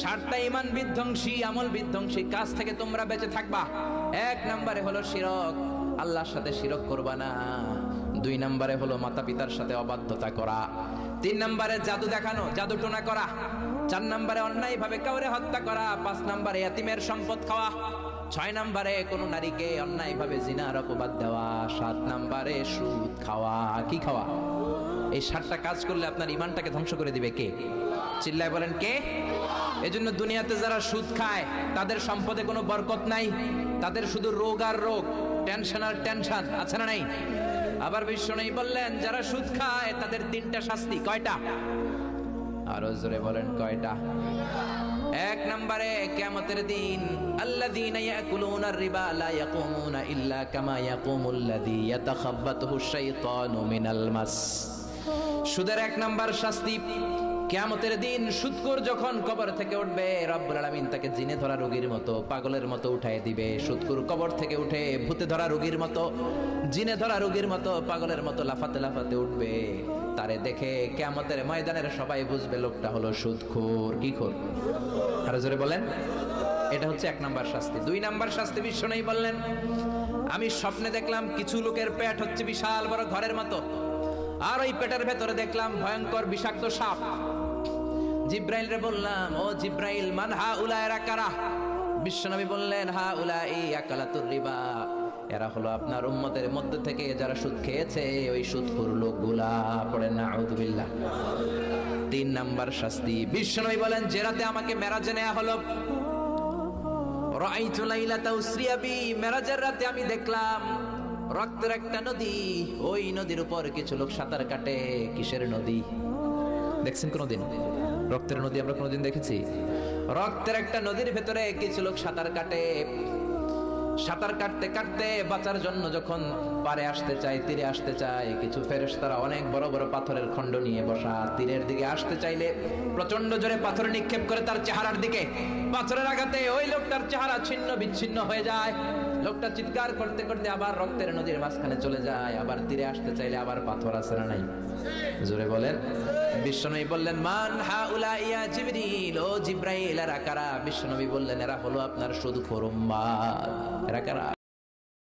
7টা ঈমান বিধ্বংসী আমল বিধ্বংসী কাজ থেকে তোমরা বেঁচে থাকবা। 1 নম্বরে হলো শিরক, আল্লাহর সাথে শিরক করবা না। 2 নম্বরে হলো মাতা পিতার সাথে অবাধ্যতা করা। 3 নম্বরে জাদু দেখানো, জাদু টোনা করা। 4 নম্বরে অন্যায় ভাবে কাউরে হত্যা করা। 5 নম্বরে এতিমের সম্পদ খাওয়া। 6 নম্বরে কোন নারীকে অন্যায় ভাবে জিনার অপবাদ দেওয়া। 7 নম্বরে সুদ খাওয়া। কি খাওয়া? এই 7টা কাজ করলে আপনার ঈমানটাকে ধ্বংস করে দিবে কে? চিল্লায় বলেন কে? এজন্য দুনিয়াতে যারা সুদ খায় তাদের সম্পদে কোনো বরকত নাই, তাদের শুধু রোগ আর রোগ, টেনশন আর টেনশন, আছে না নাই? আবার বিশ্বনবী বললেন যারা সুদ খায় তাদের 3টা শাস্তি। কয়টা? আরো জোরে বলেন কয়টা? 1 নম্বরে কিয়ামতের দিন আল্লাযীনা ইয়াকুলুনার রিবা লা ইয়াকুমুনা ইল্লা কামা ইয়াকুমুল্লাযী ইয়াতাখাব্বাতুহু শাইতানু মিনাল মাস। সুদের 1 নম্বর শাস্তি, কিয়ামতের দিন সুদখোর যখন কবর থেকে উঠবে, রব্বুল আলামিন তাকে জিনে ধরা রোগীর মতো, পাগলের মতো উঠায় দিবে। সুদখোর কবর থেকে উঠে ভূতে ধরা রোগীর মতো, জিনে ধরা রোগীর মতো, পাগলের মতো লাফাতে লাফাতে উঠবে। তারে দেখে কিয়ামতের ময়দানের সবাই বুঝবে লোকটা হলো সুদখোর। কি খোর? আরো জোরে বলেন। এটা হচ্ছে 1 নম্বর শাস্তি। 2 নম্বর শাস্তি বিশ্বনবী বললেন, আমি স্বপ্নে দেখলাম কিছু লোকের পেট হচ্ছে বিশাল বড় ঘরের মতো, আর ওই পেটের ভেতরে দেখলাম ভয়ঙ্কর বিষাক্ত সাপ। জিব্রাইল রে বললাম, ও জিব্রাইল, মান হাউলা, এরা কারা? বিশ্বনবী বললেন, হাউলাই আকালাতুর রিবা, এরা হলো আপনার উম্মতের মধ্য থেকে যারা সুদ খেয়েছে, ওই সুদখোর লোকগুলা। পড়েন নাউযুবিল্লাহ। 3 নম্বর শাস্তি, বিশ্বনবী বলেন, যে রাতে আমাকে মেরাজে নেওয়া হলো, রাআইতু লাইলাতা উসরিয়া বি, মেরাজের রাতে আমি দেখলাম রক্তের একটা নদী, ওই নদীর উপর কিছু লোক সাঁতার কাটে। কিসের নদী? দেখছেন কোনদিন রক্তের নদী? আমরা কোনদিন দেখেছি? রক্তের একটা নদীর ভেতরে কিছু লোক সাঁতার কাটে। সাঁতার কাটতে কাটতে বাঁচার জন্য যখন পারে আসতে চায়, তীরে আসতে চায়, কিছু ফেরেশতারা অনেক বড় বড় পাথরের খণ্ড নিয়ে বসা, তীরের দিকে আসতে চাইলে প্রচন্ড জোরে পাথর নিক্ষেপ করে তার চেহারার দিকে। পাথরের আঘাতে ওই লোকটার চেহারা ছিন্ন বিচ্ছিন্ন হয়ে যায়। লোকটা চিৎকার করতে করতে আবার রক্তের নদীর মাঝখানে চলে যায়। আবার তীরে আসতে চাইলে আবার পাথর আছে না নাই? জোরে বলেন। বিশ্বনবী বললেন, মান হাউলা ইয়া জিবরিল, ও জিব্রাইল, এরা কারা? বিশ্বনবী বললেন, এরা হলো আপনার সুদখোর উম্মাত। এরা কারা?